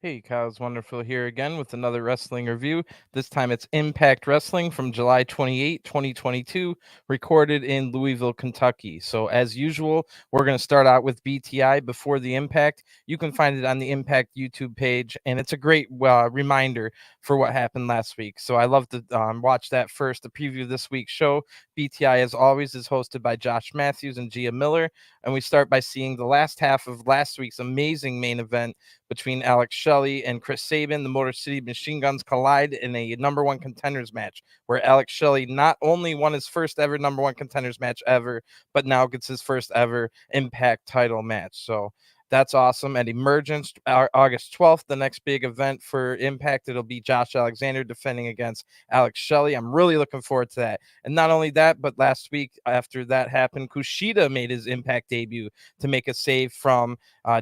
Hey, Kyle's Wonderful here again with another wrestling review. This time it's Impact Wrestling from July 28, 2022, recorded in Louisville, Kentucky. So, as usual, we're going to start out with BTI Before the Impact. You can find it on the Impact YouTube page, and it's a great reminder for what happened last week. So, I love to watch that first. The preview of this week's show, BTI, as always, is hosted by Josh Matthews and Gia Miller. And we start by seeing the last half of last week's amazing main event between Alex Shelley and Chris Sabin. The Motor City Machine Guns collide in a number one contenders match where Alex Shelley not only won his first ever number one contenders match ever, but now gets his first ever Impact title match. So that's awesome. At Emergence, August 12th, the next big event for Impact, it'll be Josh Alexander defending against Alex Shelley. I'm really looking forward to that. And not only that, but last week after that happened, KUSHIDA made his Impact debut to make a save from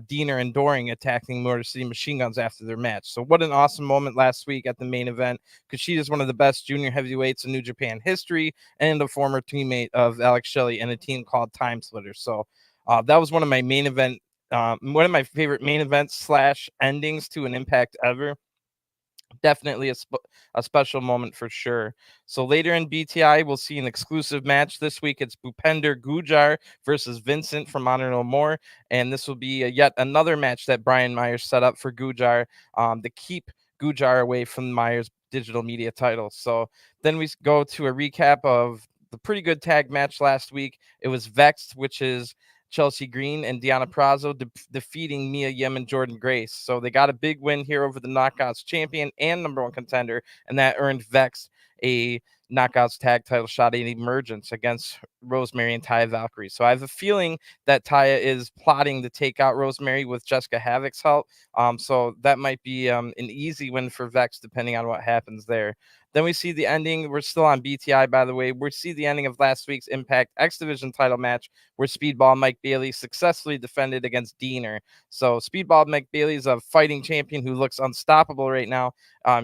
Diener and Doring attacking Motor City Machine Guns after their match. So what an awesome moment last week at the main event. Kushida is one of the best junior heavyweights in New Japan history and a former teammate of Alex Shelley in a team called Time Splitters. So that was one of my one of my favorite main events slash endings to an Impact ever. Definitely a special moment for sure. So later in BTI, we'll see an exclusive match this week. It's Bhupinder Gujjar versus Vincent from Honor No More, and this will be yet another match that Brian Myers set up for Gujjar to keep Gujjar away from Myers' digital media title. So then we go to a recap of the pretty good tag match last week. It was Vexed, which is Chelsea Green and Deonna Purrazzo defeating Mia Yim and Jordan Grace. So they got a big win here over the Knockouts champion and number one contender, and that earned Vex a Knockouts tag title shot in Emergence against Rosemary and Taya Valkyrie. So I have a feeling that Taya is plotting to take out Rosemary with Jessica Havoc's help. So that might be an easy win for Vex, depending on what happens there. Then we see the ending. We're still on BTI, by the way. We see the ending of last week's Impact X Division title match where Speedball Mike Bailey successfully defended against Diener. So Speedball Mike Bailey is a fighting champion who looks unstoppable right now.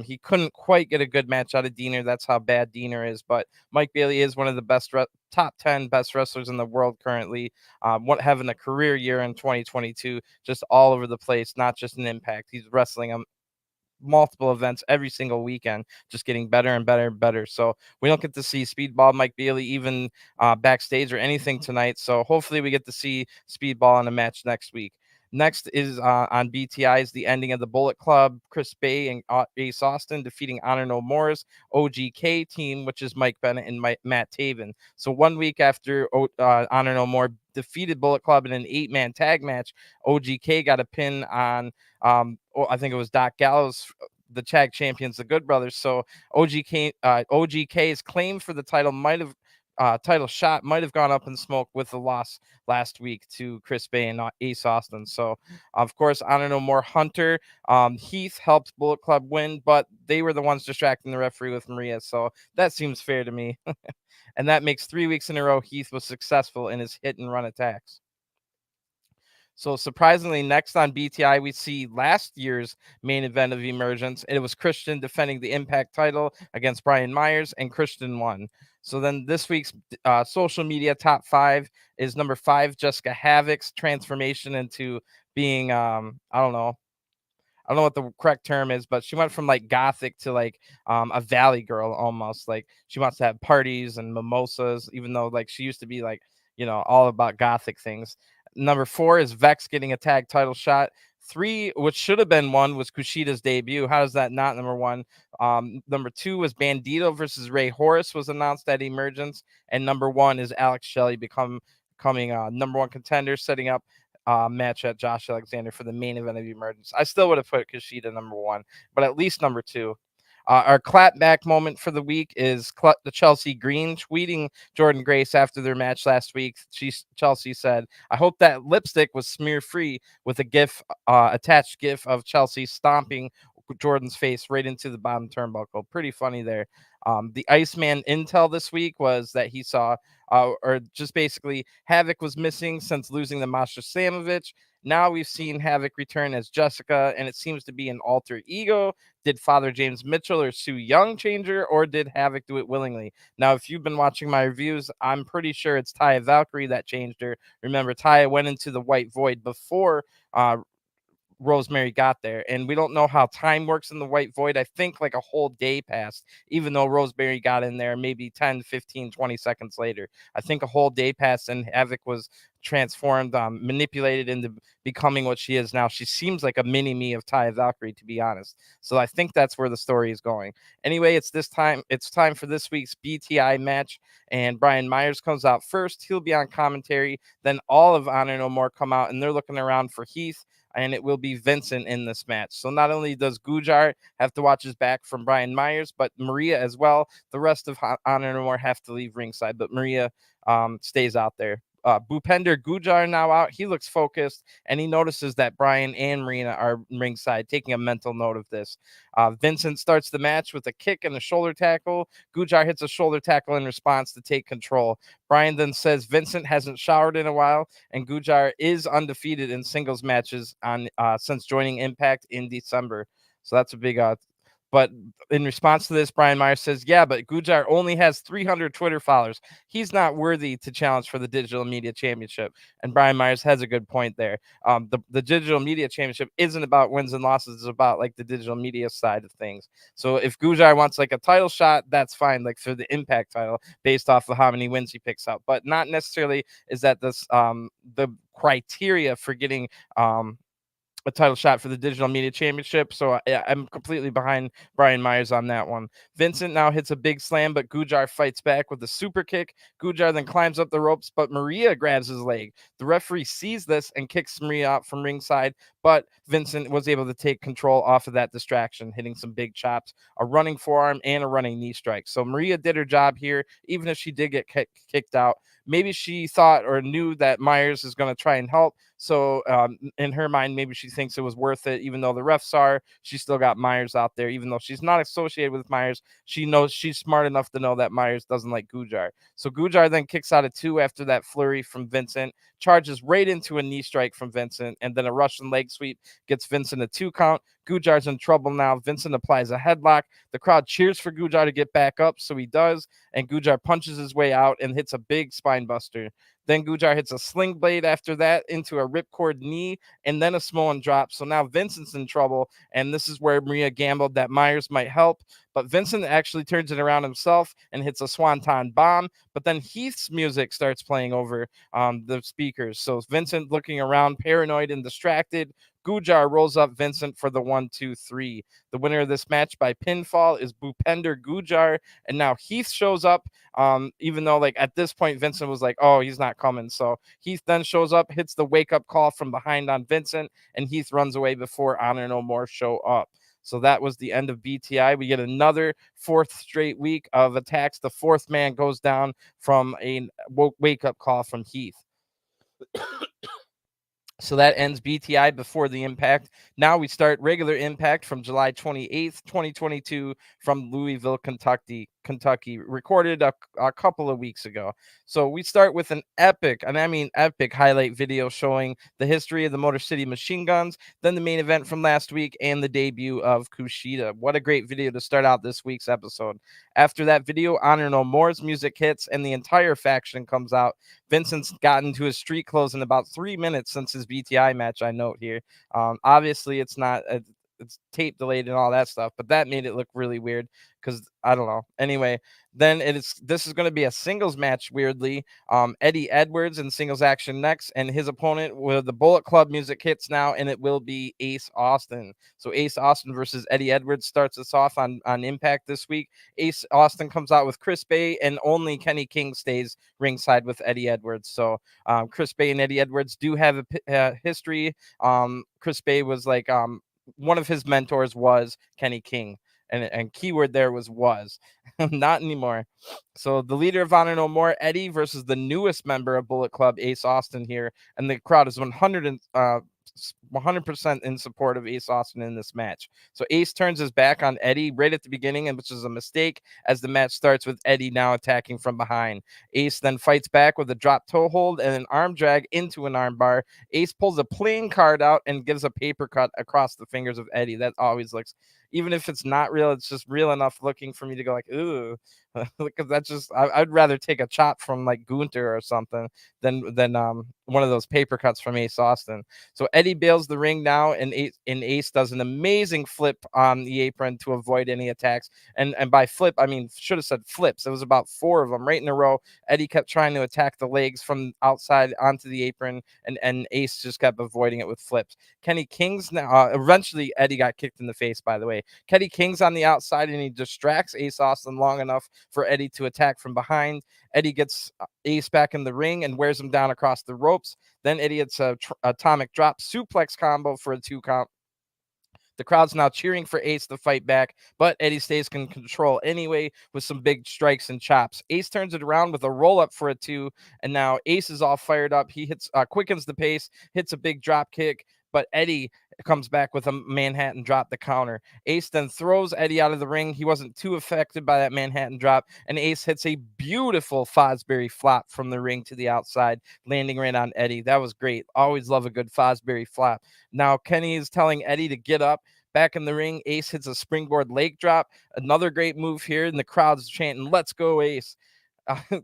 He couldn't quite get a good match out of Diener. That's how bad Diener is. But Mike Bailey is one of the best top 10 best wrestlers in the world currently. Having a career year in 2022, just all over the place, not just an Impact. He's wrestling multiple events every single weekend, just getting better and better and better. So we don't get to see Speedball Mike Bailey even backstage or anything tonight. So hopefully we get to see Speedball in a match next week. Next is on BTI is the ending of the Bullet Club, Chris Bay and Ace Austin defeating Honor No More's OGK team, which is Mike Bennett and Matt Taven. So 1 week after Honor No More defeated Bullet Club in an 8-man tag match, OGK got a pin on I think it was Doc Gallows, the tag champions, the Good Brothers. So OGK's claim for the title title shot might have gone up in smoke with the loss last week to Chris Bay and Ace Austin. So of course, Honor No More Hunter, Heath helped Bullet Club win, but they were the ones distracting the referee with Maria. So that seems fair to me. And that makes 3 weeks in a row Heath was successful in his hit and run attacks. So surprisingly, next on BTI, we see last year's main event of Emergence. It was Christian defending the Impact title against Brian Myers, and Christian won. So then this week's social media top 5 is number 5, Jessica Havoc's transformation into being, I don't know what the correct term is, but she went from like gothic to like a valley girl almost. Like she wants to have parties and mimosas, even though like she used to be like, all about gothic things. Number 4 is Vex getting a tag title shot. 3, which should have been 1, was Kushida's debut. How is that not number 1? Number 2 was Bandito versus Ray Horace was announced at Emergence. And number 1 is Alex Shelley becoming number 1 contender, setting up match at Josh Alexander for the main event of Emergence. I still would have put Kushida number 1, but at least number 2. Our clapback moment for the week is the Chelsea Green tweeting Jordan Grace after their match last week. Chelsea said, "I hope that lipstick was smear free," with a attached gif of Chelsea stomping Jordan's face right into the bottom turnbuckle. Pretty funny there. The Iceman intel this week was that he saw, or just basically, Havoc was missing since losing to Masha Samovich. Now we've seen Havoc return as Jessica, and it seems to be an alter ego. Did Father James Mitchell or Sue Young change her, or did Havoc do it willingly? Now, if you've been watching my reviews, I'm pretty sure it's Taya Valkyrie that changed her. Remember, Taya went into the White Void before Rosemary got there. And we don't know how time works in the White Void. I think like a whole day passed, even though Rosemary got in there maybe 10, 15, 20 seconds later. I think a whole day passed and Havoc was transformed, manipulated into becoming what she is now. She seems like a mini me of Taya Valkyrie, to be honest. So I think that's where the story is going. Anyway, it's time for this week's BTI match, and Brian Myers comes out first. He'll be on commentary. Then all of Honor No More come out, and they're looking around for Heath, and it will be Vincent in this match. So not only does Gujjar have to watch his back from Brian Myers, but Maria as well. The rest of Honor No More have to leave ringside, but Maria stays out there. Bhupinder Gujjar now out. He looks focused, and he notices that Brian and Marina are ringside, taking a mental note of this. Vincent starts the match with a kick and a shoulder tackle. Gujjar hits a shoulder tackle in response to take control. Brian then says Vincent hasn't showered in a while, and Gujjar is undefeated in singles matches since joining Impact in December. So that's a big but in response to this, Brian Myers says, yeah, but Gujjar only has 300 Twitter followers. He's not worthy to challenge for the Digital Media Championship. And Brian Myers has a good point there. The Digital Media Championship isn't about wins and losses. It's about like the digital media side of things. So if Gujjar wants like a title shot, that's fine, like for the Impact title, based off of how many wins he picks up. But not necessarily is that this the criteria for getting a title shot for the Digital Media Championship. So I'm completely behind Brian Myers on that one. Vincent now hits a big slam, but Gujjar fights back with a super kick. Gujjar then climbs up the ropes, but Maria grabs his leg. The referee sees this and kicks Maria out from ringside, but Vincent was able to take control off of that distraction, hitting some big chops, a running forearm, and a running knee strike. So Maria did her job here, even if she did get kicked out. Maybe she thought or knew that Myers is going to try and help. So in her mind, maybe she thinks it was worth it, even though the refs are. She still got Myers out there, even though she's not associated with Myers. She knows she's smart enough to know that Myers doesn't like Gujjar. So Gujjar then kicks out of two after that flurry from Vincent, charges right into a knee strike from Vincent, and then a Russian leg sweep gets Vincent a 2 count. Gujjar's in trouble now. Vincent applies a headlock. The crowd cheers for Gujjar to get back up, so he does, and Gujjar punches his way out and hits a big spine buster. Then Gujjar hits a sling blade after that into a ripcord knee and then a Samoan drop. So now Vincent's in trouble, and this is where Maria gambled that Myers might help. But Vincent actually turns it around himself and hits a swanton bomb. But then Heath's music starts playing over the speakers. So Vincent looking around, paranoid and distracted. Gujjar rolls up Vincent for the 1, 2, 3. The winner of this match by pinfall is Bhupinder Gujjar. And now Heath shows up, even though like at this point, Vincent was like, oh, he's not coming. So Heath then shows up, hits the wake-up call from behind on Vincent, and Heath runs away before Honor No More show up. So that was the end of BTI. We get another 4th straight week of attacks. The 4th man goes down from a wake-up call from Heath. So that ends BTI Before the Impact. Now we start regular Impact from July 28th, 2022 from Louisville, Kentucky, recorded a couple of weeks ago. So we start with an epic, and I mean epic, highlight video showing the history of the Motor City Machine Guns, then the main event from last week, and the debut of KUSHIDA. What a great video to start out this week's episode. After that video, Honor No More's music hits, and the entire faction comes out. Vincent's gotten to his street clothes in about 3 minutes since his BTI match, I note here. Obviously, it's not... it's tape delayed and all that stuff, but that made it look really weird because I don't know. Anyway, then this is going to be a singles match, weirdly. Eddie Edwards in singles action next, and his opponent with the Bullet Club music hits now, and it will be Ace Austin. So Ace Austin versus Eddie Edwards starts us off on Impact this week. Ace Austin comes out with Chris Bay, and only Kenny King stays ringside with Eddie Edwards. So Chris Bay and Eddie Edwards do have a history. Chris Bay was like one of his mentors was Kenny King, and keyword there was not anymore. So the leader of Honor No More, Eddie, versus the newest member of Bullet Club, Ace Austin here, and the crowd is 100% in support of Ace Austin in this match. So Ace turns his back on Eddie right at the beginning, and which is a mistake, as the match starts with Eddie now attacking from behind. Ace then fights back with a drop toe hold and an arm drag into an arm bar. Ace pulls a playing card out and gives a paper cut across the fingers of Eddie. That always looks even if it's not real, it's just real enough looking for me to go like, ooh, because that's just I'd rather take a chop from like Gunter or something than one of those paper cuts from Ace Austin. So Eddie bails the ring now, and Ace does an amazing flip on the apron to avoid any attacks. And by flip, I mean should have said flips. It was about 4 of them right in a row. Eddie kept trying to attack the legs from outside onto the apron, and Ace just kept avoiding it with flips. Kenny King's now eventually Eddie got kicked in the face, by the way. Kenny King's on the outside, and he distracts Ace Austin long enough for Eddie to attack from behind. Eddie gets Ace back in the ring and wears him down across the ropes. Then Eddie hits a atomic drop suplex combo for a 2 count. The crowd's now cheering for Ace to fight back, but Eddie stays in control anyway with some big strikes and chops. Ace turns it around with a roll-up for a 2, and now Ace is all fired up. He quickens the pace, hits a big drop kick, but Eddie comes back with a Manhattan drop to counter. Ace then throws Eddie out of the ring. He wasn't too affected by that Manhattan drop, and Ace hits a beautiful Fosbury flop from the ring to the outside, landing right on Eddie. That was great. Always love a good Fosbury flop. Now Kenny is telling Eddie to get up. Back in the ring, Ace hits a springboard leg drop. Another great move here, and the crowd's chanting, "Let's go, Ace."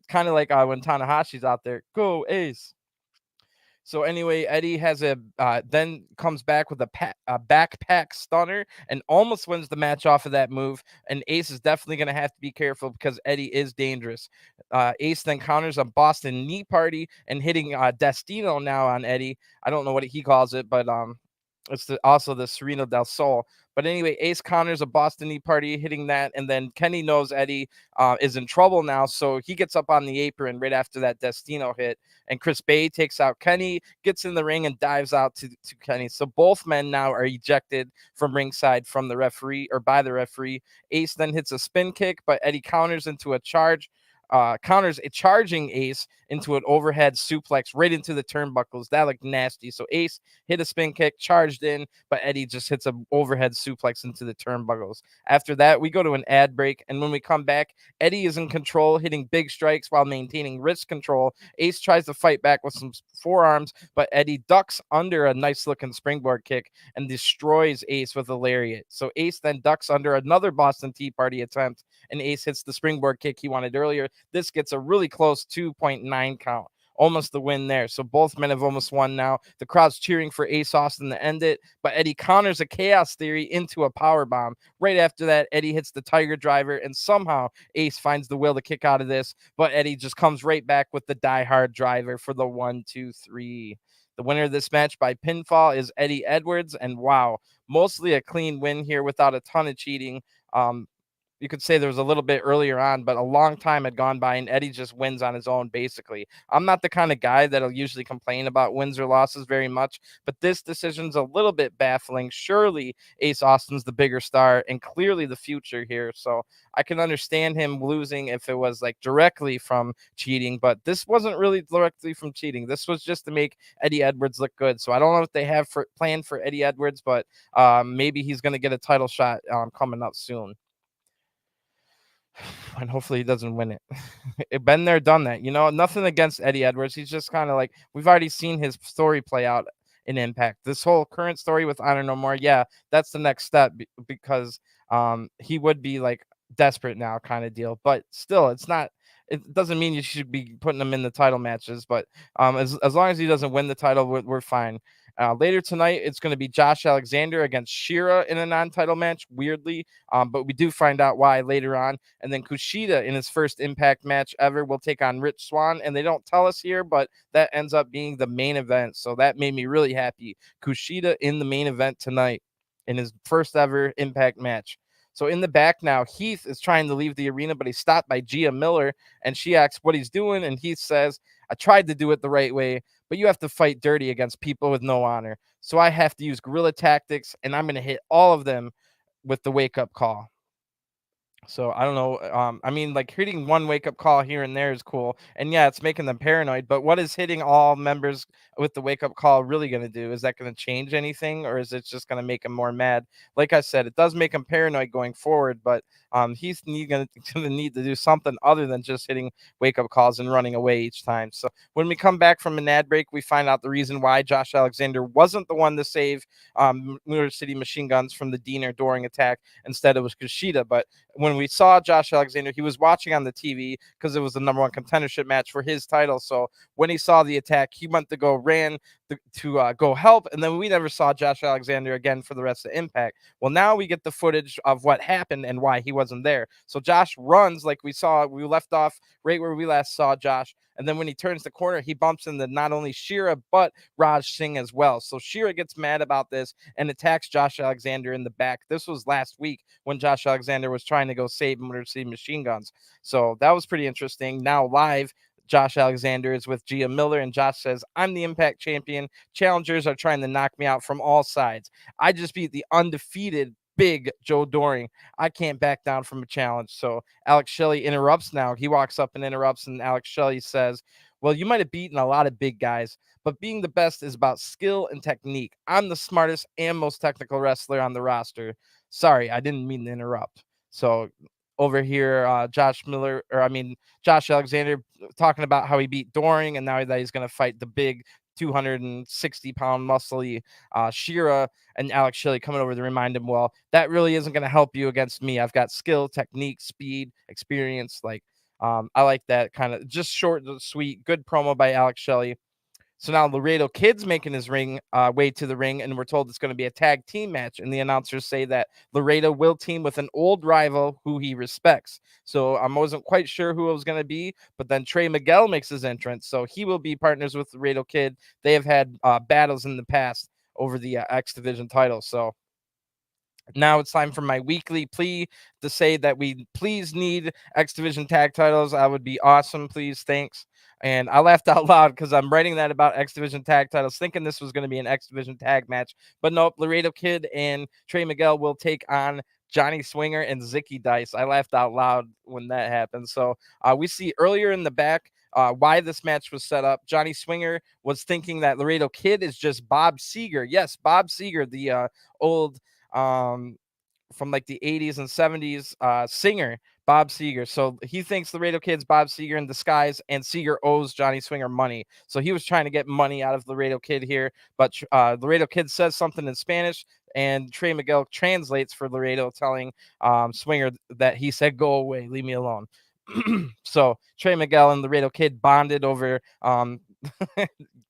Kind of like when Tanahashi's out there, "Go, Ace." So anyway, Eddie has then comes back with a backpack stunner and almost wins the match off of that move. And Ace is definitely going to have to be careful because Eddie is dangerous. Ace then counters a Boston knee party and hitting Destino now on Eddie. I don't know what he calls it, but it's also the Sereno del Sol. But anyway, Ace counters a Boston knee party, hitting that. And then Kenny knows Eddie is in trouble now. So he gets up on the apron right after that Destino hit. And Chris Bay takes out Kenny, gets in the ring, and dives out to Kenny. So both men now are ejected from ringside from the referee or by the referee. Ace then hits a spin kick, but Eddie counters into a charge. Counters a charging Ace into an overhead suplex right into the turnbuckles. That looked nasty. So Ace hit a spin kick, charged in, but Eddie just hits an overhead suplex into the turnbuckles. After that, we go to an ad break, and when we come back, Eddie is in control, hitting big strikes while maintaining wrist control. Ace tries to fight back with some forearms, but Eddie ducks under a nice-looking springboard kick and destroys Ace with a lariat. So Ace then ducks under another Boston Tea Party attempt, and Ace hits the springboard kick he wanted earlier. This gets a really close 2.9 count. Almost the win there. So both men have almost won now. The crowd's cheering for Ace Austin to end it, but Eddie counters a Chaos Theory into a power bomb. Right after that, Eddie hits the Tiger Driver, and somehow Ace finds the will to kick out of this, but Eddie just comes right back with the Die Hard Driver for the 1, 2, 3. The winner of this match by pinfall is Eddie Edwards, and wow, mostly a clean win here without a ton of cheating. You could say there was a little bit earlier on, but a long time had gone by, and Eddie just wins on his own, basically. I'm not the kind of guy that'll usually complain about wins or losses very much, but this decision's a little bit baffling. Surely Ace Austin's the bigger star and clearly the future here, so I can understand him losing if it was like directly from cheating, but this wasn't really directly from cheating. This was just to make Eddie Edwards look good. So I don't know what they have planned for Eddie Edwards, but maybe he's going to get a title shot coming up soon. And hopefully he doesn't win it. Been there, done that. You know, nothing against Eddie Edwards. He's just kind of like, we've already seen his story play out in Impact. This whole current story with Honor No More, yeah, that's the next step because he would be like desperate now kind of deal. But still, it doesn't mean you should be putting him in the title matches. But as long as he doesn't win the title, we're fine. Later tonight, it's going to be Josh Alexander against Shira in a non-title match, weirdly. But we do find out why later on. And then Kushida in his first Impact match ever will take on Rich Swann. And they don't tell us here, but that ends up being the main event. So that made me really happy. Kushida in the main event tonight in his first ever Impact match. So in the back now, Heath is trying to leave the arena, but he's stopped by Gia Miller. And she asks what he's doing. And Heath says, I tried to do it the right way, but you have to fight dirty against people with no honor. So I have to use guerrilla tactics, and I'm going to hit all of them with the wake-up call. So I don't know. I mean, like hitting one wake up call here and there is cool, and yeah, it's making them paranoid. But what is hitting all members with the wake up call really going to do? Is that going to change anything, or is it just going to make them more mad? Like I said, it does make them paranoid going forward, but he's going to need to do something other than just hitting wake up calls and running away each time. So when we come back from an ad break, we find out the reason why Josh Alexander wasn't the one to save Motor City Machine Guns from the Dean Doring attack. Instead, it was KUSHIDA. But when we saw Josh Alexander, he was watching on the TV because it was the number one contendership match for his title. So when he saw the attack, he went to go help, and then we never saw Josh Alexander again for the rest of Impact. Well, now we get the footage of what happened and why he wasn't there. So Josh runs like we left off right where we last saw Josh. And then when he turns the corner, he bumps into not only Shira, but Raj Singh as well. So Shira gets mad about this and attacks Josh Alexander in the back. This was last week when Josh Alexander was trying to go save Motor City Machine Guns. So that was pretty interesting. Now live, Josh Alexander is with Gia Miller, and Josh says, I'm the Impact champion. Challengers are trying to knock me out from all sides. I just beat the undefeated big Joe Doring. I can't back down from a challenge. So Alex Shelley interrupts now. He walks up and interrupts, and Alex Shelley says, well, you might have beaten a lot of big guys, but being the best is about skill and technique. I'm the smartest and most technical wrestler on the roster. Sorry, I didn't mean to interrupt. So over here, Josh Alexander talking about how he beat Doring, and now that he's going to fight the big 260-pound muscly Shira, and Alex Shelley coming over to remind him, well, that really isn't going to help you against me. I've got skill, technique, speed, experience. I like that kind of just short, sweet, good promo by Alex Shelley. So now Larado Kid's making his way to the ring, and we're told it's going to be a tag team match. And the announcers say that Larado will team with an old rival who he respects. So I wasn't quite sure who it was going to be, but then Trey Miguel makes his entrance. So he will be partners with Larado Kid. They have had battles in the past over the X Division title. So now it's time for my weekly plea to say that we please need X Division tag titles. I would be awesome. Please. Thanks. And I laughed out loud because I'm writing that about X Division tag titles, thinking this was going to be an X Division tag match. But nope, Laredo Kid and Trey Miguel will take on Johnny Swinger and Zicky Dice. I laughed out loud when that happened. So we see earlier in the back why this match was set up. Johnny Swinger was thinking that Laredo Kid is just Bob Seger. Yes, Bob Seger, the old from like the 80s and 70s singer Bob Seger. So he thinks Laredo Kid's Bob Seger in disguise, and Seger owes Johnny Swinger money. So he was trying to get money out of Laredo Kid here, but Laredo Kid says something in Spanish, and Trey Miguel translates for Laredo, telling Swinger that he said, go away, leave me alone. So Trey Miguel and Laredo Kid bonded over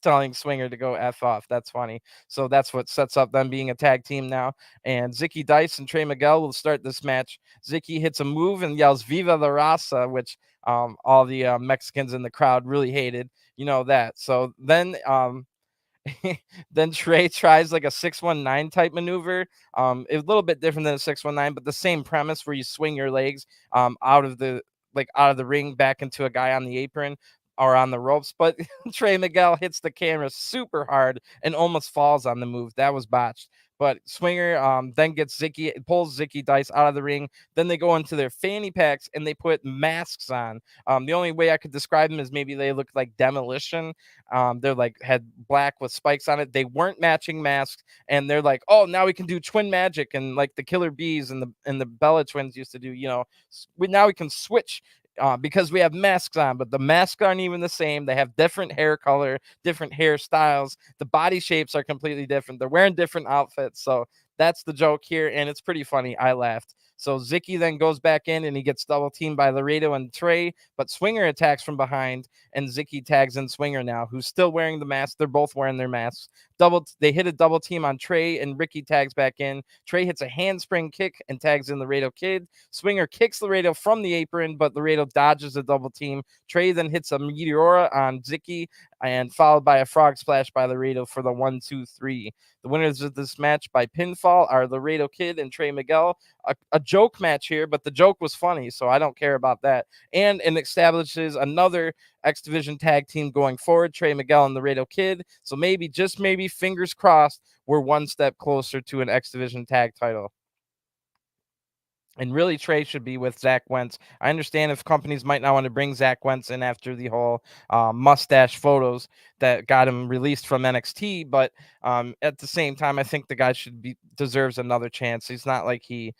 telling Swinger to go F off. That's funny. So that's what sets up them being a tag team now. And Zicky Dice and Trey Miguel will start this match. Zicky hits a move and yells Viva la Raza, which all the Mexicans in the crowd really hated. You know that. So then then Trey tries like a 619 type maneuver. It's a little bit different than a 619, but the same premise where you swing your legs out of the ring back into a guy on the apron or on the ropes. But Trey Miguel hits the camera super hard and almost falls on the move. That was botched. But Swinger then pulls Zicky Dice out of the ring. Then they go into their fanny packs and they put masks on. The only way I could describe them is maybe they look like Demolition. They're like had black with spikes on it. They weren't matching masks, and they're like, oh, now we can do twin magic, and like the Killer Bees and the Bella Twins used to do. Now we can switch. Because we have masks on, but the masks aren't even the same. They have different hair color, different hairstyles. The body shapes are completely different. They're wearing different outfits. So that's the joke here, and it's pretty funny. I laughed. So Zicky then goes back in, and he gets double teamed by Laredo and Trey, but Swinger attacks from behind, and Zicky tags in Swinger now, who's still wearing the mask. They're both wearing their masks. They hit a double team on Trey, and Ricky tags back in. Trey hits a handspring kick and tags in Laredo Kid. Swinger kicks Laredo from the apron, but Laredo dodges a double team. Trey then hits a Meteora on Zicky, and followed by a frog splash by Laredo for the 1-2-3. The winners of this match by pinfall are Laredo Kid and Trey Miguel. A joke match here, but the joke was funny, so I don't care about that. And it establishes another X Division tag team going forward, Trey Miguel and Laredo Kid. So maybe, just maybe, fingers crossed, we're one step closer to an X Division tag title. And really, Trey should be with Zach Wentz. I understand if companies might not want to bring Zach Wentz in after the whole mustache photos that got him released from NXT, but at the same time, I think the guy should be deserves another chance. He's not like he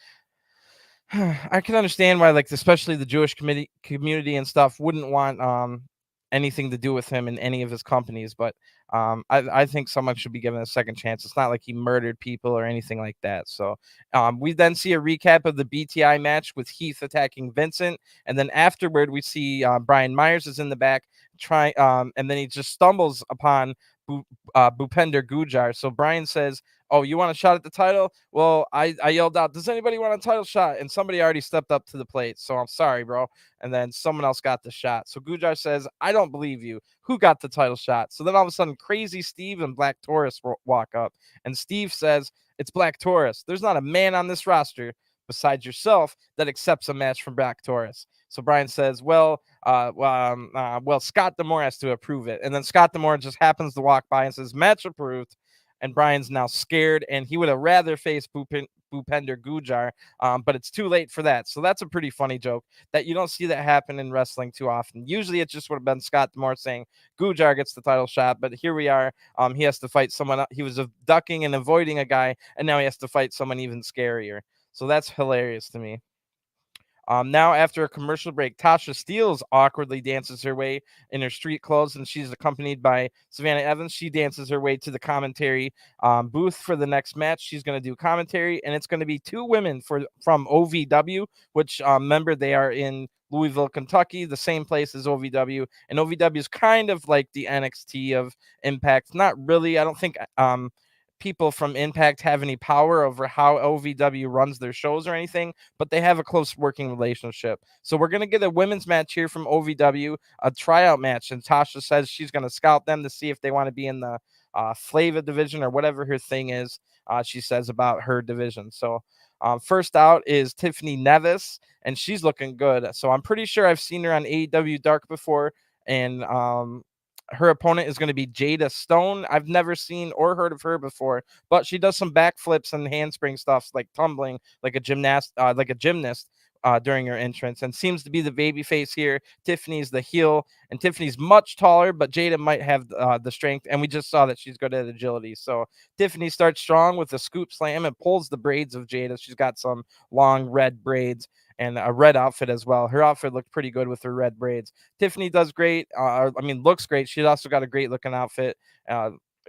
I can understand why, like, especially the Jewish community and stuff wouldn't want anything to do with him in any of his companies. But I think someone should be given a second chance. It's not like he murdered people or anything like that. So we then see a recap of the BTI match with Heath attacking Vincent, and then afterward we see Brian Myers is in the back and then he just stumbles upon Bhupinder Gujjar. So Brian says, "Oh, you want a shot at the title?" Well, I yelled out, "Does anybody want a title shot?" And somebody already stepped up to the plate. So I'm sorry, bro. And then someone else got the shot. So Gujjar says, "I don't believe you. Who got the title shot?" So then all of a sudden, Crazy Steve and Black Taurus walk up. And Steve says, "It's Black Taurus. There's not a man on this roster besides yourself that accepts a match from Black Taurus." So Brian says, well, Scott D'Amore has to approve it. And then Scott D'Amore just happens to walk by and says, "Match approved." And Brian's now scared, and he would have rather faced Bhupinder Gujjar, but it's too late for that. So that's a pretty funny joke that you don't see that happen in wrestling too often. Usually it just would have been Scott D'Amore saying Gujjar gets the title shot, but here we are. He has to fight someone. He was ducking and avoiding a guy, and now he has to fight someone even scarier. So that's hilarious to me. Now, after a commercial break, Tasha Steelz awkwardly dances her way in her street clothes, and she's accompanied by Savannah Evans. She dances her way to the commentary booth for the next match. She's going to do commentary, and it's going to be two women from OVW, which, remember, they are in Louisville, Kentucky, the same place as OVW. And OVW is kind of like the NXT of Impact. Not really. I don't think people from Impact have any power over how OVW runs their shows or anything, but they have a close working relationship. So we're going to get a women's match here from OVW, a tryout match. And Tasha says she's going to scout them to see if they want to be in the Flava division or whatever her thing is, she says about her division. So first out is Tiffany Nevas, and she's looking good. So I'm pretty sure I've seen her on AEW Dark before, and her opponent is going to be Jada Stone. I've never seen or heard of her before, but she does some backflips and handspring stuff, like tumbling, like a gymnast, during her entrance, and seems to be the baby face here. Tiffany's the heel, and Tiffany's much taller, but Jada might have the strength, and we just saw that she's good at agility. So Tiffany starts strong with a scoop slam and pulls the braids of Jada. She's got some long red braids and a red outfit as well. Her outfit looked pretty good with her red braids. Tiffany does great. Looks great. She's also got a great looking outfit.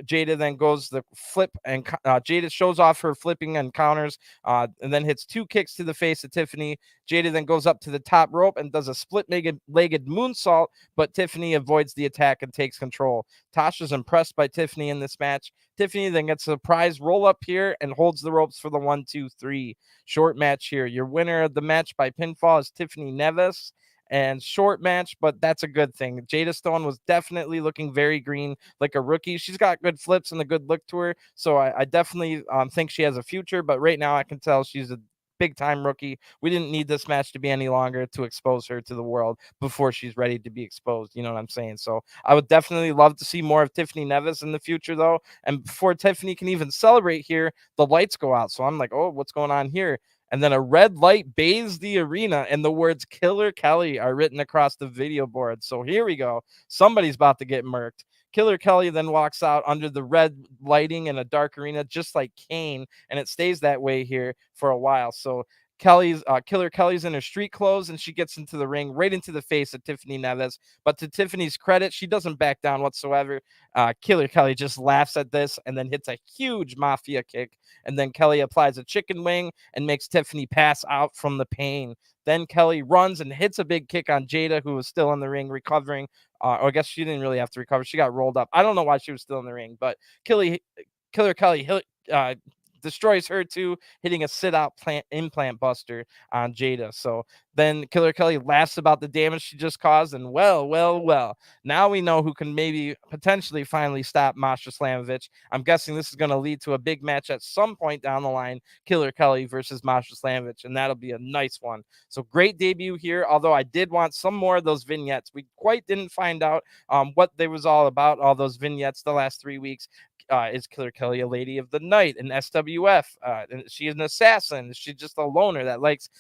Jada then goes the flip, and Jada shows off her flipping and counters, and then hits two kicks to the face of Tiffany. Jada then goes up to the top rope and does a split-legged moonsault, but Tiffany avoids the attack and takes control. Tasha's impressed by Tiffany in this match. Tiffany then gets a surprise roll up here and holds the ropes for the 1-2-3. Short match here. Your winner of the match by pinfall is Tiffany Nevas. And short match, but that's a good thing. Jada Stone was definitely looking very green, like a rookie. She's got good flips and a good look to her, so I definitely think she has a future. But right now, I can tell she's a big time rookie. We didn't need this match to be any longer to expose her to the world before she's ready to be exposed. You know what I'm saying? So I would definitely love to see more of Tiffany Nevas in the future, though. And before Tiffany can even celebrate here, the lights go out. So I'm like, oh, what's going on here? And then a red light bathes the arena, and the words "Killer Kelly" are written across the video board. So here we go. Somebody's about to get murked. Killer Kelly then walks out under the red lighting in a dark arena, just like Kane, and it stays that way here for a while. So Killer Kelly's in her street clothes, and she gets into the ring right into the face of Tiffany Nevas. But to Tiffany's credit, she doesn't back down whatsoever. Killer Kelly just laughs at this and then hits a huge mafia kick. And then Kelly applies a chicken wing and makes Tiffany pass out from the pain. Then Kelly runs and hits a big kick on Jada, who was still in the ring recovering. Or I guess she didn't really have to recover. She got rolled up. I don't know why she was still in the ring, but Killer Kelly destroys her too, hitting a sit-out implant buster on Jada. So then Killer Kelly laughs about the damage she just caused, and well, now we know who can maybe potentially finally stop Masha Slamovich. I'm guessing this is going to lead to a big match at some point down the line, Killer Kelly versus Masha Slamovich, and that'll be a nice one. So great debut here, although I did want some more of those vignettes. We quite didn't find out what they was all about, all those vignettes the last 3 weeks. is Killer Kelly a lady of the night in SWF? And she is an assassin. She's just a loner that likes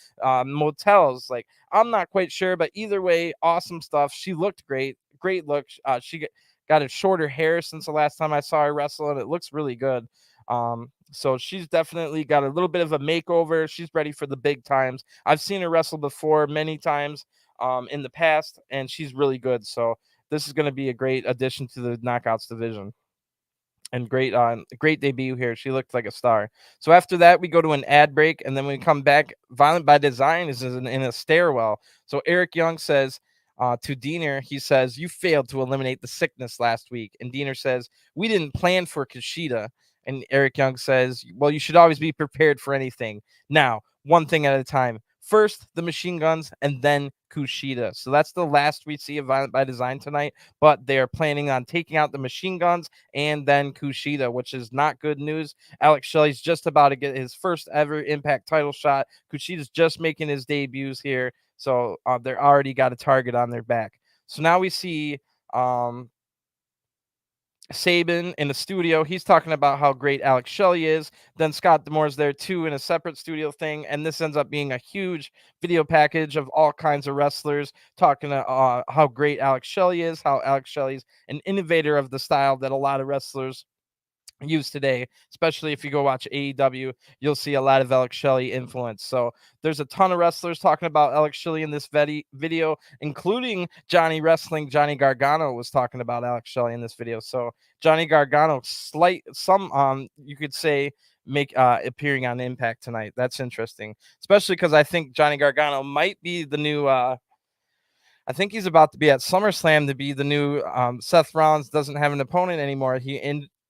motels. Like, I'm not quite sure, but either way, awesome stuff. She looked great. Great look. She got a shorter hair since the last time I saw her wrestle, and it looks really good. So she's definitely got a little bit of a makeover. She's ready for the big times. I've seen her wrestle before many times in the past, and she's really good. So this is going to be a great addition to the Knockouts division. And great debut here. She looked like a star. So after that, we go to an ad break, and then we come back. Violent by Design is in a stairwell. So Eric Young says to Diener, he says, "You failed to eliminate the sickness last week." And Diener says, "We didn't plan for KUSHIDA." And Eric Young says, "Well, you should always be prepared for anything. Now, one thing at a time. First, the machine guns, and then KUSHIDA." So that's the last we see of Violent by Design tonight. But they are planning on taking out the machine guns and then KUSHIDA, which is not good news. Alex Shelley's just about to get his first ever Impact title shot. KUSHIDA's just making his debuts here. So they're already got a target on their back. So now we see Sabin in the studio. He's talking about how great Alex Shelley is. Then Scott D'Amore's there too in a separate studio thing. And this ends up being a huge video package of all kinds of wrestlers talking how great Alex Shelley is, how Alex Shelley's an innovator of the style that a lot of wrestlers use today. Especially if you go watch AEW, you'll see a lot of Alex Shelley influence. So there's a ton of wrestlers talking about Alex Shelley in this video, including Johnny Gargano was talking about Alex Shelley in this video. So Johnny Gargano, you could say, appearing on Impact tonight. That's interesting, especially because I think Johnny Gargano might be the new I think he's about to be at SummerSlam to be the new Seth Rollins doesn't have an opponent anymore. He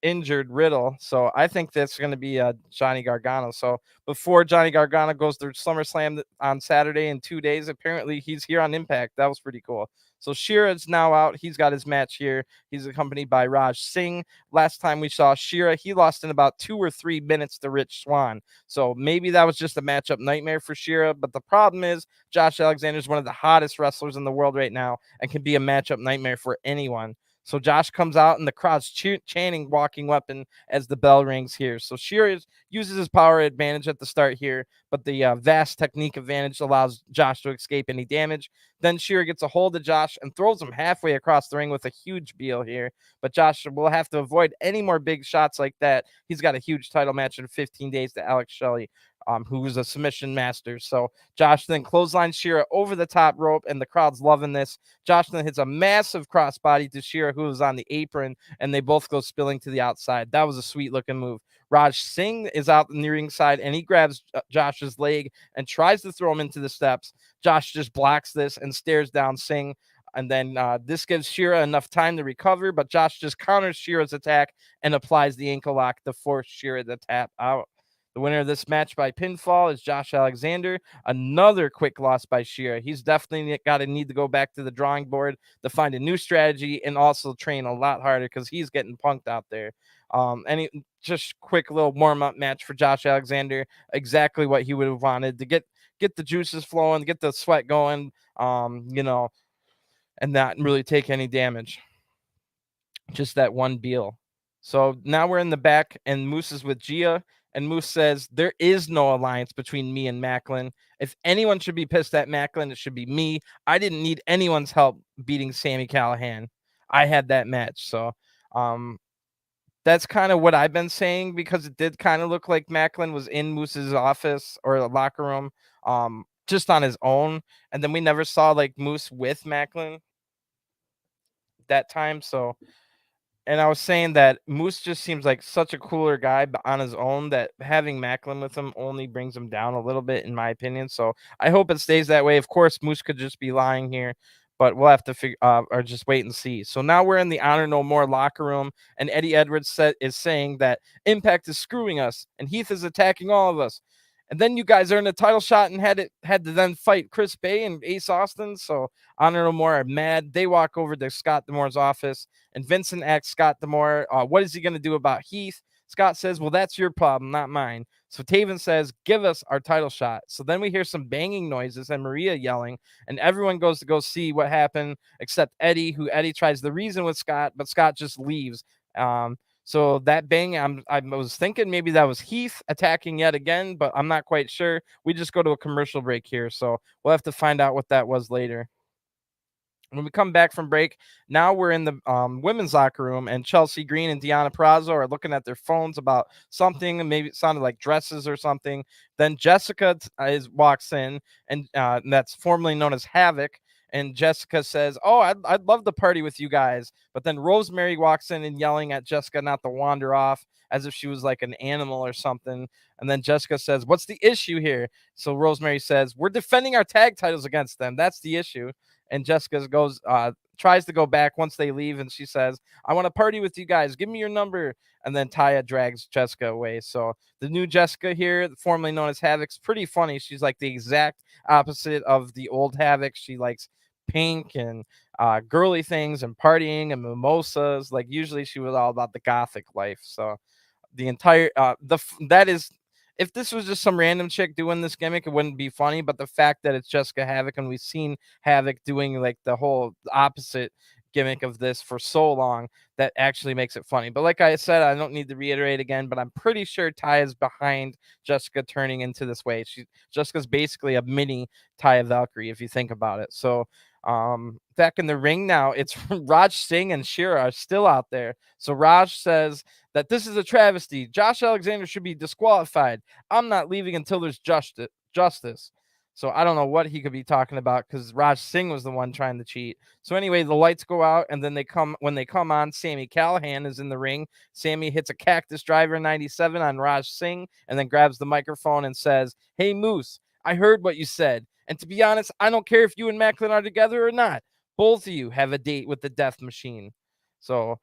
injured Riddle. So I think that's going to be Johnny Gargano. So before Johnny Gargano goes to SummerSlam on Saturday in 2 days, apparently he's here on Impact. That was pretty cool. So Shira is now out. He's got his match here. He's accompanied by Raj Singh. Last time we saw Shira, he lost in about 2 or 3 minutes to Rich Swann. So maybe that was just a matchup nightmare for Shira. But the problem is Josh Alexander is one of the hottest wrestlers in the world right now and can be a matchup nightmare for anyone. So Josh comes out and the crowd's chanting walking weapon as the bell rings here. So Shira uses his power advantage at the start here, but the vast technique advantage allows Josh to escape any damage. Then Shira gets a hold of Josh and throws him halfway across the ring with a huge Beal here. But Josh will have to avoid any more big shots like that. He's got a huge title match in 15 days to Alex Shelley, who was a submission master. So Josh then clotheslines Shira over the top rope, and the crowd's loving this. Josh then hits a massive crossbody to Shira, who was on the apron, and they both go spilling to the outside. That was a sweet looking move. Raj Singh is out in the ringside, and he grabs Josh's leg and tries to throw him into the steps. Josh just blocks this and stares down Singh. And then this gives Shira enough time to recover, but Josh just counters Shira's attack and applies the ankle lock to force Shira to tap out. The winner of this match by pinfall is Josh Alexander. Another quick loss by Shira. He's definitely got to need to go back to the drawing board to find a new strategy and also train a lot harder because he's getting punked out there. Just quick little warm-up match for Josh Alexander. Exactly what he would have wanted to get the juices flowing, get the sweat going, and not really take any damage. Just that one Beal. So now we're in the back, and Moose is with Gia. And Moose says, "There is no alliance between me and Macklin. If anyone should be pissed at Macklin, it should be me. I didn't need anyone's help beating Sami Callihan. I had that match." So that's kind of what I've been saying, because it did kind of look like Macklin was in Moose's office or the locker room just on his own. And then we never saw like Moose with Macklin that time. So... And I was saying that Moose just seems like such a cooler guy on his own that having Macklin with him only brings him down a little bit, in my opinion. So I hope it stays that way. Of course, Moose could just be lying here, but we'll have to figure or just wait and see. So now we're in the Honor No More locker room, and Eddie Edwards is saying that Impact is screwing us, and Heath is attacking all of us. And then you guys earned a title shot and had to then fight Chris Bay and Ace Austin. So Honor No More are mad. They walk over to Scott D'Amore's office, and Vincent asks Scott D'Amore, what is he going to do about Heath? Scott says, "Well, that's your problem, not mine." So Taven says, "Give us our title shot." So then we hear some banging noises and Maria yelling, and everyone goes to go see what happened except Eddie, who Eddie tries to reason with Scott, but Scott just leaves. So that bang, I was thinking maybe that was Heath attacking yet again, but I'm not quite sure. We just go to a commercial break here, so we'll have to find out what that was later. When we come back from break, now we're in the women's locker room, and Chelsea Green and Deonna Purrazzo are looking at their phones about something. Maybe it sounded like dresses or something. Then Jessica walks in, and that's formerly known as Havoc. And Jessica says, "Oh, I'd love to party with you guys." But then Rosemary walks in and yelling at Jessica not to wander off as if she was like an animal or something. And then Jessica says, "What's the issue here?" So Rosemary says, "We're defending our tag titles against them. That's the issue." And Jessica tries to go back once they leave, and she says, "I want to party with you guys. Give me your number." And then Taya drags Jessica away. So the new Jessica here, formerly known as Havoc's pretty funny. She's like the exact opposite of the old Havoc. She likes pink and girly things and partying and mimosas. Like usually she was all about the gothic life. So the entire that is, if this was just some random chick doing this gimmick, it wouldn't be funny. But the fact that it's Jessica Havoc, and we've seen Havoc doing like the whole opposite gimmick of this for so long, that actually makes it funny. But like I said, I don't need to reiterate again, but I'm pretty sure Ty is behind Jessica turning into this way. Jessica's basically a mini Taya Valkyrie if you think about it. So back in the ring now, it's Raj Singh and Shira are still out there. So Raj says that this is a travesty. Josh Alexander should be disqualified. I'm not leaving until there's justice. So I don't know what he could be talking about, because Raj Singh was the one trying to cheat. So anyway, the lights go out, and then when they come on, Sami Callihan is in the ring. Sami hits a cactus driver 97 on Raj Singh, and then grabs the microphone and says, "Hey Moose, I heard what you said. And to be honest, I don't care if you and Macklin are together or not. Both of you have a date with the Death Machine." So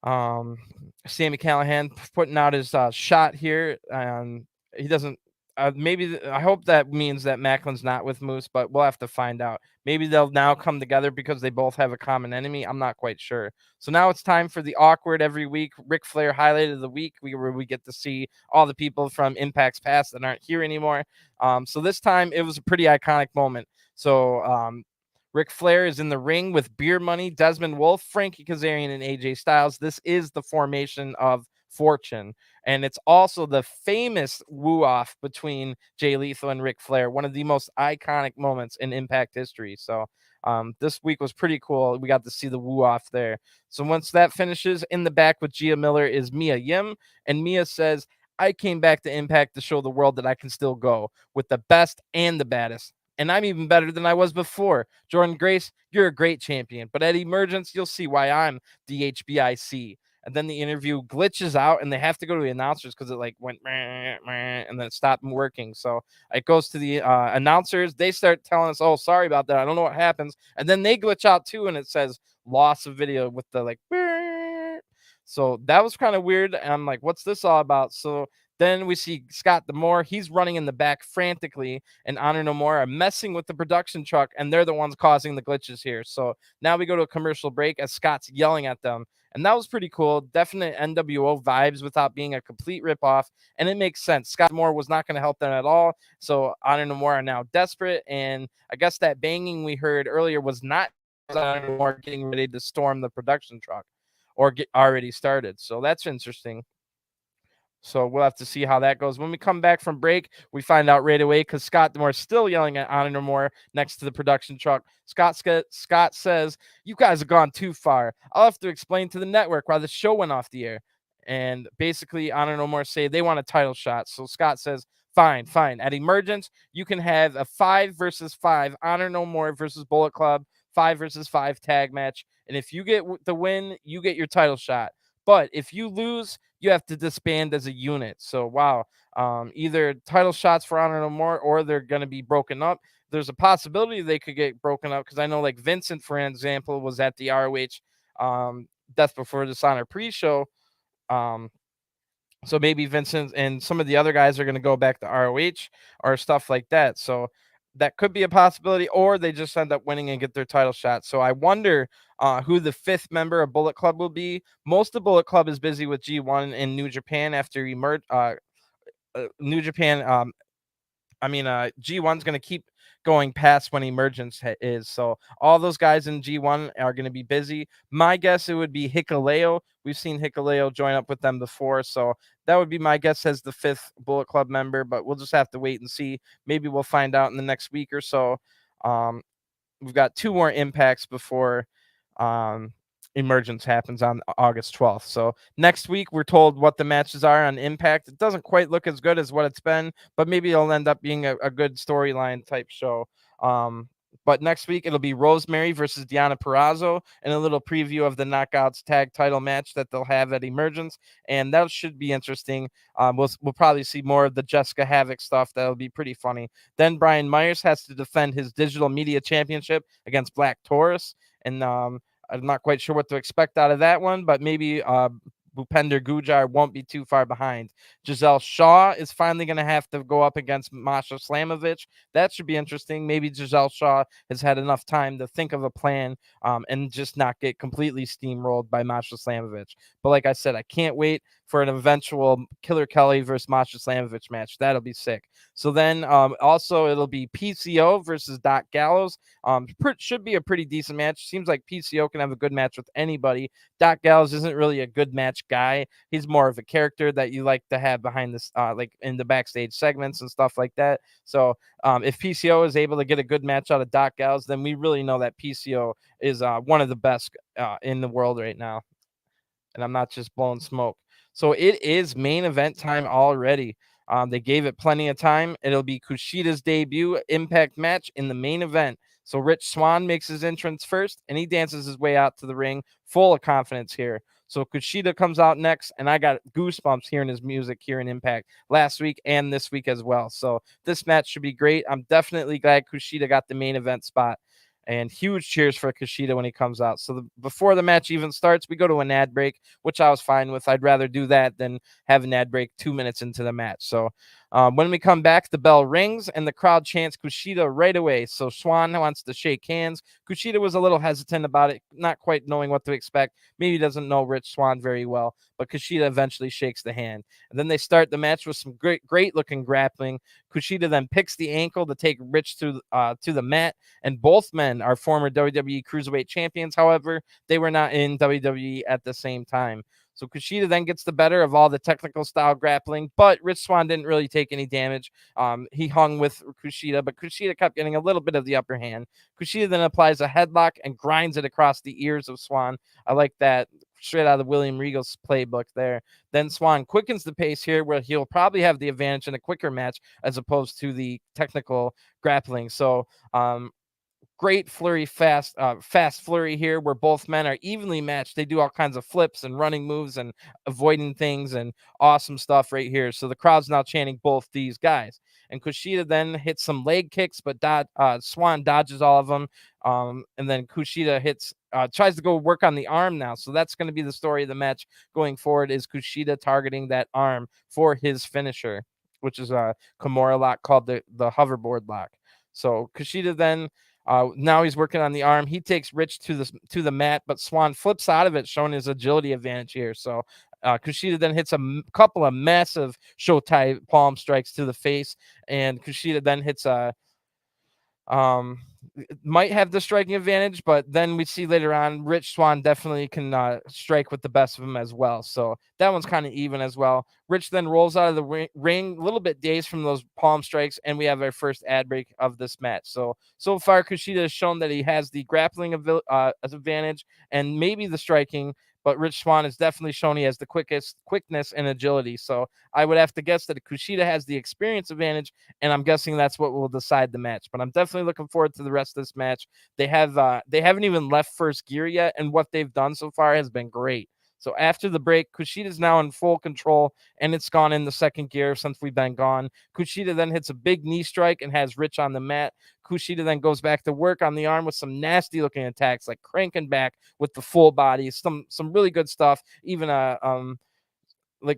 Sami Callihan putting out his shot here, and he doesn't. I hope that means that Macklin's not with Moose, but we'll have to find out. Maybe they'll now come together because they both have a common enemy. I'm not quite sure. So now it's time for the awkward every week Ric Flair highlight of the week, where we get to see all the people from Impact's past that aren't here anymore. So this time it was a pretty iconic moment. So Ric Flair is in the ring with Beer Money, Desmond Wolfe, Frankie Kazarian, and AJ Styles. This is the formation of Fortune. And it's also the famous woo-off between Jay Lethal and Ric Flair, one of the most iconic moments in Impact history. So this week was pretty cool. We got to see the woo-off there. So once that finishes, in the back with Gia Miller is Mia Yim. And Mia says, "I came back to Impact to show the world that I can still go with the best and the baddest. And I'm even better than I was before. Jordan Grace, you're a great champion. But at Emergence, you'll see why I'm the HBIC." And then the interview glitches out, and they have to go to the announcers because it like went and then it stopped working. So it goes to the announcers. They start telling us, "Oh, sorry about that. I don't know what happens." And then they glitch out too, and it says loss of video with the like. So that was kind of weird. And I'm like, what's this all about? So then we see Scott D'Amore. He's running in the back frantically, and Honor No More are messing with the production truck, and they're the ones causing the glitches here. So now we go to a commercial break as Scott's yelling at them. And that was pretty cool. Definite NWO vibes without being a complete ripoff. And it makes sense. Scott D'Amore was not going to help them at all. So Honor No More are now desperate. And I guess that banging we heard earlier was not Honor No More getting ready to storm the production truck or get already started. So that's interesting. So we'll have to see how that goes. When we come back from break, we find out right away because Scott D'Amore is still yelling at Honor No More next to the production truck. Scott says, "You guys have gone too far. I'll have to explain to the network why the show went off the air." And basically, Honor No More say they want a title shot. So Scott says, fine. At Emergence, you can have a 5 versus 5 Honor No More versus Bullet Club 5 versus 5 tag match. And if you get the win, you get your title shot. But if you lose, you have to disband as a unit. So, wow. Either title shots for Honor No More or they're going to be broken up. There's a possibility they could get broken up because I know, like, Vincent, for example, was at the ROH Death Before Dishonor pre-show. So maybe Vincent and some of the other guys are going to go back to ROH or stuff like that. So that could be a possibility, or they just end up winning and get their title shot. So I wonder who the 5th member of Bullet Club will be. Most of Bullet Club is busy with G1 in New Japan after New Japan. G1's going to keep going past when Emergence is. So all those guys in G1 are going to be busy. My guess, it would be Hikuleo. We've seen Hikuleo join up with them before, so that would be my guess as the 5th Bullet Club member, but we'll just have to wait and see. Maybe we'll find out in the next week or so. We've got 2 more impacts before Emergence happens on August 12th. So next week, we're told what the matches are on Impact. It doesn't quite look as good as what it's been, but maybe it'll end up being a good storyline type show. But next week, it'll be Rosemary versus Deonna Purrazzo and a little preview of the Knockouts tag title match that they'll have at Emergence. And that should be interesting. We'll probably see more of the Jessica Havoc stuff. That'll be pretty funny. Then Brian Myers has to defend his digital media championship against Black Taurus. And I'm not quite sure what to expect out of that one, but maybe Bhupinder Gujjar won't be too far behind. Giselle Shaw is finally going to have to go up against Masha Slamovich. That should be interesting. Maybe Giselle Shaw has had enough time to think of a plan and just not get completely steamrolled by Masha Slamovich. But like I said, I can't wait for an eventual Killer Kelly versus Masha Slamovich match. That'll be sick. So then also it'll be PCO versus Doc Gallows. Should be a pretty decent match. Seems like PCO can have a good match with anybody. Doc Gallows isn't really a good match guy. He's more of a character that you like to have behind this, like in the backstage segments and stuff like that. So if PCO is able to get a good match out of Doc Gallows, then we really know that PCO is one of the best in the world right now. And I'm not just blowing smoke. So it is main event time already. They gave it plenty of time. It'll be KUSHIDA's debut Impact match in the main event. So Rich Swann makes his entrance first, and he dances his way out to the ring, full of confidence here. So KUSHIDA comes out next, and I got goosebumps hearing his music here in Impact last week and this week as well. So this match should be great. I'm definitely glad KUSHIDA got the main event spot. And huge cheers for KUSHIDA when he comes out. So before the match even starts, we go to an ad break, which I was fine with. I'd rather do that than have an ad break 2 minutes into the match. So when we come back, the bell rings and the crowd chants KUSHIDA right away. So Swann wants to shake hands. KUSHIDA was a little hesitant about it, not quite knowing what to expect. Maybe he doesn't know Rich Swann very well, but KUSHIDA eventually shakes the hand. And then they start the match with some great looking grappling. KUSHIDA then picks the ankle to take Rich to the mat, and both men are former WWE Cruiserweight champions. However, they were not in WWE at the same time. So KUSHIDA then gets the better of all the technical style grappling, but Rich Swann didn't really take any damage. He hung with KUSHIDA, but KUSHIDA kept getting a little bit of the upper hand. KUSHIDA then applies a headlock and grinds it across the ears of Swann. I like that. Straight out of William Regal's playbook there. Then Swann quickens the pace here, where he'll probably have the advantage in a quicker match as opposed to the technical grappling. So great flurry, fast flurry here, where both men are evenly matched. They do all kinds of flips and running moves and avoiding things and awesome stuff right here. So the crowd's now chanting both these guys. And KUSHIDA then hits some leg kicks, but Swann dodges all of them. And then KUSHIDA tries to go work on the arm now. So that's going to be the story of the match going forward, is KUSHIDA targeting that arm for his finisher, which is a Kimura lock called the hoverboard lock. So KUSHIDA then, now he's working on the arm. He takes Rich to the mat, but Swann flips out of it, showing his agility advantage here. So KUSHIDA then hits a couple of massive Showtime palm strikes to the face, and KUSHIDA then hits might have the striking advantage, but then we see later on Rich Swann definitely can strike with the best of them as well. So that one's kind of even as well. Rich then rolls out of the ring, a little bit dazed from those palm strikes, and we have our first ad break of this match. So far, KUSHIDA has shown that he has the grappling advantage and maybe the striking, but Rich Swann has definitely shown he has the quickness and agility. So I would have to guess that KUSHIDA has the experience advantage, and I'm guessing that's what will decide the match. But I'm definitely looking forward to the rest of this match. They haven't even left first gear yet, and what they've done so far has been great. So after the break, KUSHIDA's now in full control, and it's gone in the second gear since we've been gone. KUSHIDA then hits a big knee strike and has Rich on the mat. KUSHIDA then goes back to work on the arm with some nasty looking attacks, like cranking back with the full body. Some really good stuff. Even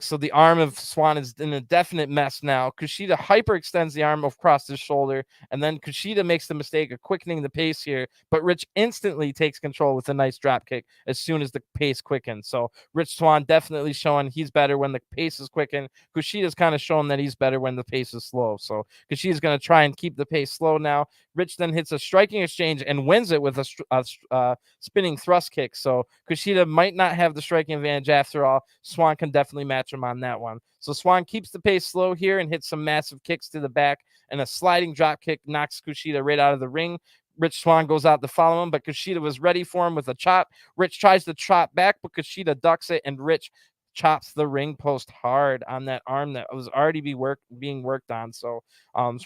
so the arm of Swann is in a definite mess now. KUSHIDA hyperextends the arm across his shoulder, and then KUSHIDA makes the mistake of quickening the pace here, but Rich instantly takes control with a nice drop kick as soon as the pace quickens. So Rich Swann definitely showing he's better when the pace is quickened. KUSHIDA's kind of showing that he's better when the pace is slow. So KUSHIDA's going to try and keep the pace slow now. Rich then hits a striking exchange and wins it with a spinning thrust kick. So Kushida might not have the striking advantage after all. Swann can definitely match him on that one. So Swann keeps the pace slow here and hits some massive kicks to the back, and a sliding drop kick knocks Kushida right out of the ring. Rich Swann goes out to follow him, but Kushida was ready for him with a chop. Rich tries to chop back, but Kushida ducks it, and Rich chops the ring post hard on that arm that was already being worked on. So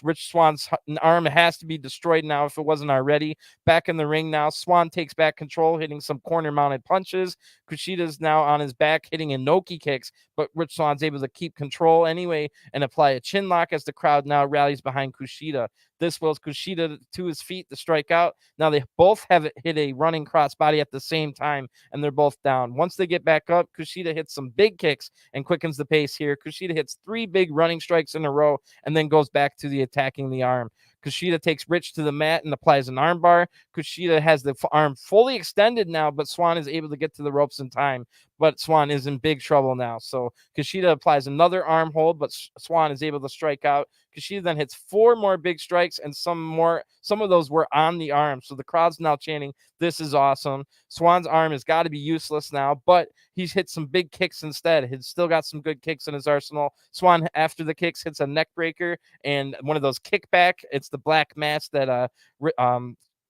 Rich Swann's arm has to be destroyed now if it wasn't already. Back in the ring now, Swann takes back control, hitting some corner mounted punches. Kushida's now on his back hitting inoki kicks, but Rich Swann's able to keep control anyway and apply a chin lock as the crowd now rallies behind Kushida. This wills Kushida to his feet to strike out. Now they both have hit a running crossbody at the same time, and they're both down. Once they get back up, Kushida hits some big kicks and quickens the pace here. Kushida hits 3 big running strikes in a row and then goes back to the attacking the arm. Kushida takes Rich to the mat and applies an armbar. Kushida has the arm fully extended now, but Swann is able to get to the ropes in time. But Swann is in big trouble now. So Kushida applies another arm hold, but Swann is able to strike out. Kushida then hits 4 more big strikes, and some of those were on the arm. So the crowd's now chanting, "This is awesome." Swann's arm has got to be useless now, but he's hit some big kicks instead. He's still got some good kicks in his arsenal. Swann, after the kicks, hits a neck breaker and one of those kickback. It's the black mask that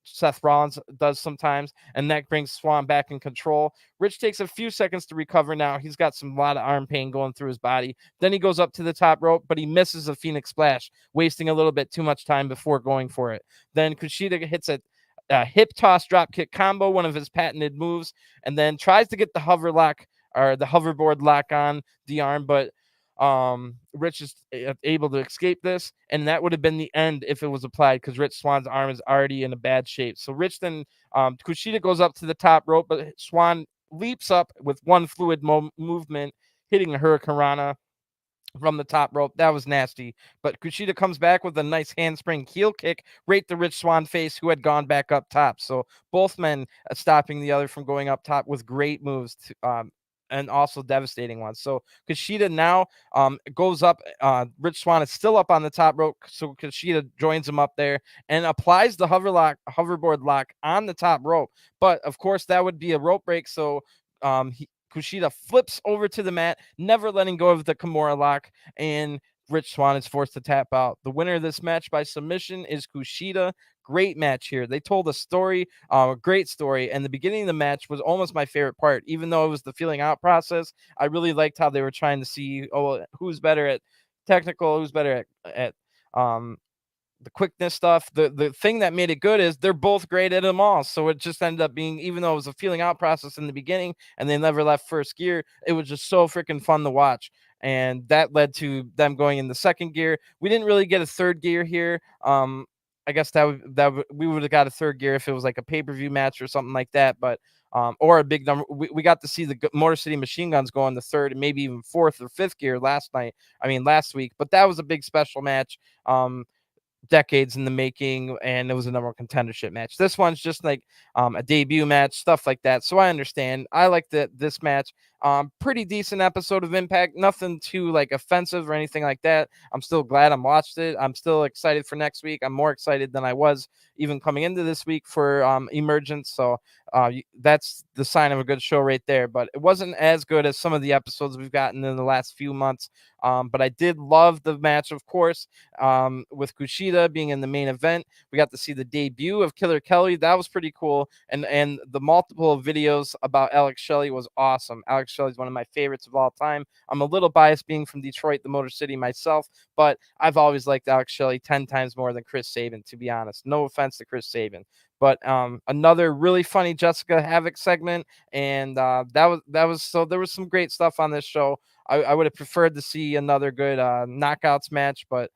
Seth Rollins does sometimes, and that brings Swann back in control. Rich takes a few seconds to recover now. He's got a lot of arm pain going through his body. Then he goes up to the top rope, but he misses a Phoenix Splash, wasting a little bit too much time before going for it. Then Kushida hits a hip toss drop kick combo, one of his patented moves, and then tries to get the hoverboard lock on the arm, but Rich is able to escape this, and that would have been the end if it was applied, because Rich Swann's arm is already in a bad shape. So Rich then Kushida goes up to the top rope, but Swann leaps up with one fluid movement, hitting a hurricanrana from the top rope. That was nasty. But Kushida comes back with a nice handspring heel kick right to Rich Swann face, who had gone back up top. So both men stopping the other from going up top with great moves and also devastating ones. So Kushida now goes up. Rich Swann is still up on the top rope, so Kushida joins him up there and applies the hoverboard lock on the top rope. But of course, that would be a rope break. So Kushida flips over to the mat, never letting go of the Kimura lock, and Rich Swann is forced to tap out. The winner of this match by submission is Kushida. Great match here. They told a story, a great story, and the beginning of the match was almost my favorite part. Even though it was the feeling out process, I really liked how they were trying to see, who's better at technical, who's better at the quickness stuff. The thing that made it good is they're both great at them all. So it just ended up being, even though it was a feeling out process in the beginning and they never left first gear, it was just so freaking fun to watch. And that led to them going in the second gear. We didn't really get a third gear here. I guess we would have got a third gear if it was like a pay-per-view match or something like that. But or a big number. We got to see the Motor City Machine Guns go in the third and maybe even fourth or fifth gear last week. But that was a big special match. Decades in the making, and it was a number one contendership match. This one's just like a debut match, stuff like that. So I understand. I like this match. Pretty decent episode of Impact. Nothing too like offensive or anything like that. I'm still glad I watched it. I'm still excited for next week. I'm more excited than I was even coming into this week for Emergence. So that's the sign of a good show right there. But it wasn't as good as some of the episodes we've gotten in the last few months. But I did love the match, of course, with Kushida being in the main event. We got to see the debut of Killer Kelly. That was pretty cool. And the multiple videos about Alex Shelley was awesome. Alex Shelley is one of my favorites of all time. I'm a little biased being from Detroit, the Motor City myself, but I've always liked Alex Shelley 10 times more than Chris Sabin, to be honest. No offense to Chris Sabin. But another really funny Jessica Havoc segment, and that was so there was some great stuff on this show. I would have preferred to see another good knockouts match, but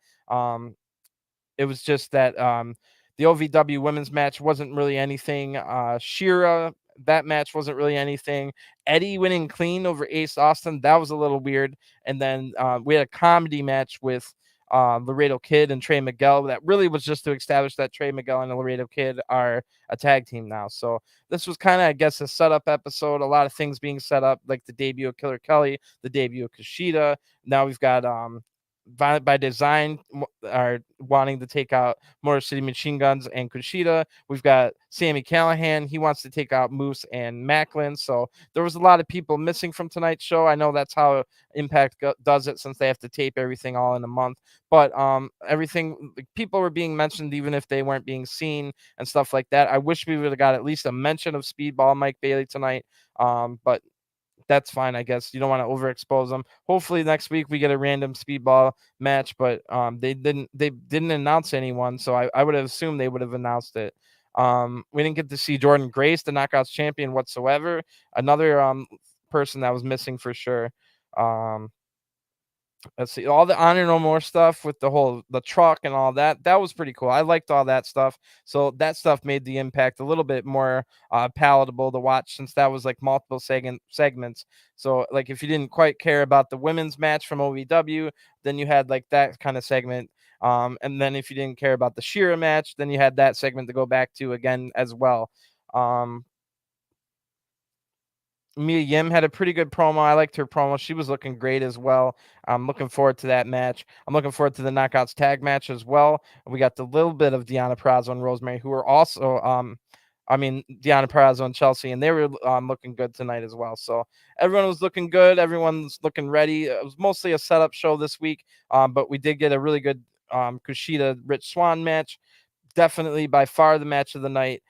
it was just that the OVW women's match wasn't really anything. Shira, that match wasn't really anything. Eddie winning clean over Ace Austin, that was a little weird. And then we had a comedy match with Larado Kid and Trey Miguel. That really was just to establish that Trey Miguel and the Larado Kid are a tag team now. So this was kind of, I guess, a setup episode. A lot of things being set up, like the debut of Killer Kelly, the debut of Kushida. Now we've got Violent by Design are wanting to take out Motor City Machine Guns and Kushida. We've got Sami Callihan. He wants to take out Moose and Macklin. So there was a lot of people missing from tonight's show. I know that's how Impact does it, since they have to tape everything all in a month. But everything, people were being mentioned even if they weren't being seen and stuff like that. I wish we would have got at least a mention of Speedball Mike Bailey tonight. But that's fine, I guess. You don't want to overexpose them. Hopefully next week we get a random speedball match, but they didn't announce anyone, so I would have assumed they would have announced it. We didn't get to see Jordan Grace, the Knockouts champion, whatsoever. Another person that was missing for sure. Let's see, all the Honor No More stuff with the truck and all that. That was pretty cool. I liked all that stuff. So that stuff made the Impact a little bit more palatable to watch, since that was like multiple segments. So like if you didn't quite care about the women's match from OVW, then you had like that kind of segment. And then if you didn't care about the Shira match, then you had that segment to go back to again as well. Mia Yim had a pretty good promo. I liked her promo. She was looking great as well. I'm looking forward to that match. I'm looking forward to the Knockouts tag match as well. We got the little bit of Deonna Purrazzo and Rosemary, who were also, Deonna Purrazzo and Chelsea, and they were looking good tonight as well. So everyone was looking good. Everyone's looking ready. It was mostly a setup show this week, but we did get a really good Kushida Rich Swann match. Definitely by far the match of the night.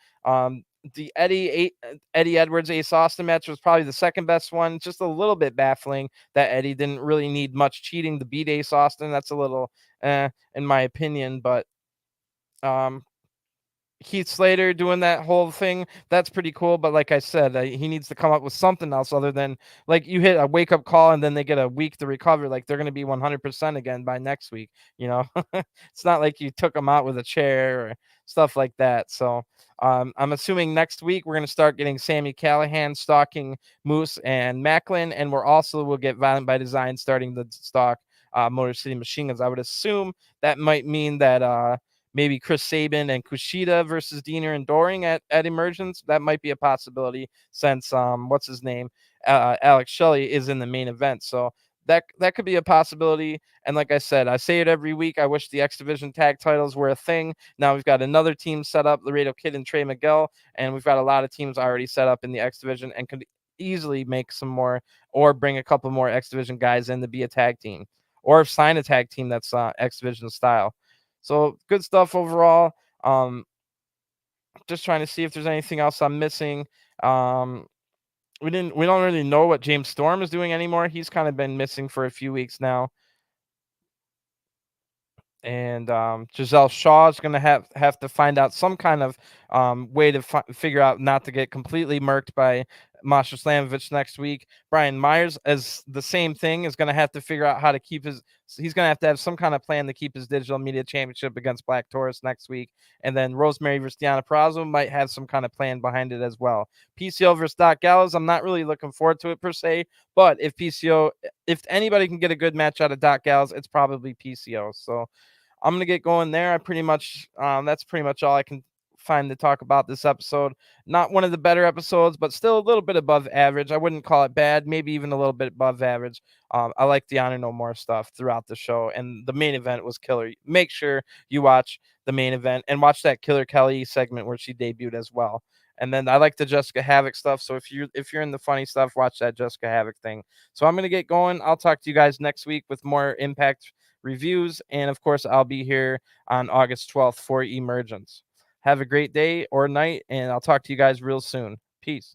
The Eddie Edwards Ace Austin match was probably the second best one. Just a little bit baffling that Eddie didn't really need much cheating to beat Ace Austin. That's a little in my opinion, but Heath Slater doing that whole thing, that's pretty cool. But like I said, he needs to come up with something else other than, like, you hit a wake up call and then they get a week to recover. Like, they're going to be 100% again by next week. It's not like you took them out with a chair or stuff like that. So I'm assuming next week we're going to start getting Sami Callihan stalking Moose and Macklin, and we'll get Violent by Design starting the stalk Motor City Machine Guns. I would assume that might mean that maybe Chris Sabin and Kushida versus Diener and Doring at Emergence. That might be a possibility, since what's his name, Alex Shelley, is in the main event. So that could be a possibility. And like I said, I say it every week, I wish the X Division tag titles were a thing. Now we've got another team set up, Larado Kid and Trey Miguel, and we've got a lot of teams already set up in the X Division, and could easily make some more, or bring a couple more X Division guys in to be a tag team, or sign a tag team that's X Division style. So good stuff overall. Just trying to see if there's anything else I'm missing. We don't really know what James Storm is doing anymore. He's kind of been missing for a few weeks now. And Giselle Shaw is going to have to find out some kind of way to figure out not to get completely murked by Masha Slamovich next week. Brian Myers, as the same thing, is going to have to figure out how to keep he's going to have some kind of plan to keep his digital media championship against Black Taurus next week. And then Rosemary versus Deonna Purrazzo might have some kind of plan behind it as well. PCO versus Doc Gallows, I'm not really looking forward to it per se, but if anybody can get a good match out of Doc Gallows, it's probably PCO. So I'm gonna get going there. That's pretty much all I can find to talk about this episode. Not one of the better episodes, but still a little bit above average. I wouldn't call it bad, maybe even a little bit above average. I like the Honor No More stuff throughout the show, and the main event was killer. Make sure you watch the main event and watch that Killer Kelly segment where she debuted as well. And then I like the Jessica Havoc stuff. So if you're in the funny stuff, watch that Jessica Havoc thing. So I'm gonna get going. I'll talk to you guys next week with more Impact reviews, and of course I'll be here on August 12th for Emergence. Have a great day or night, and I'll talk to you guys real soon. Peace.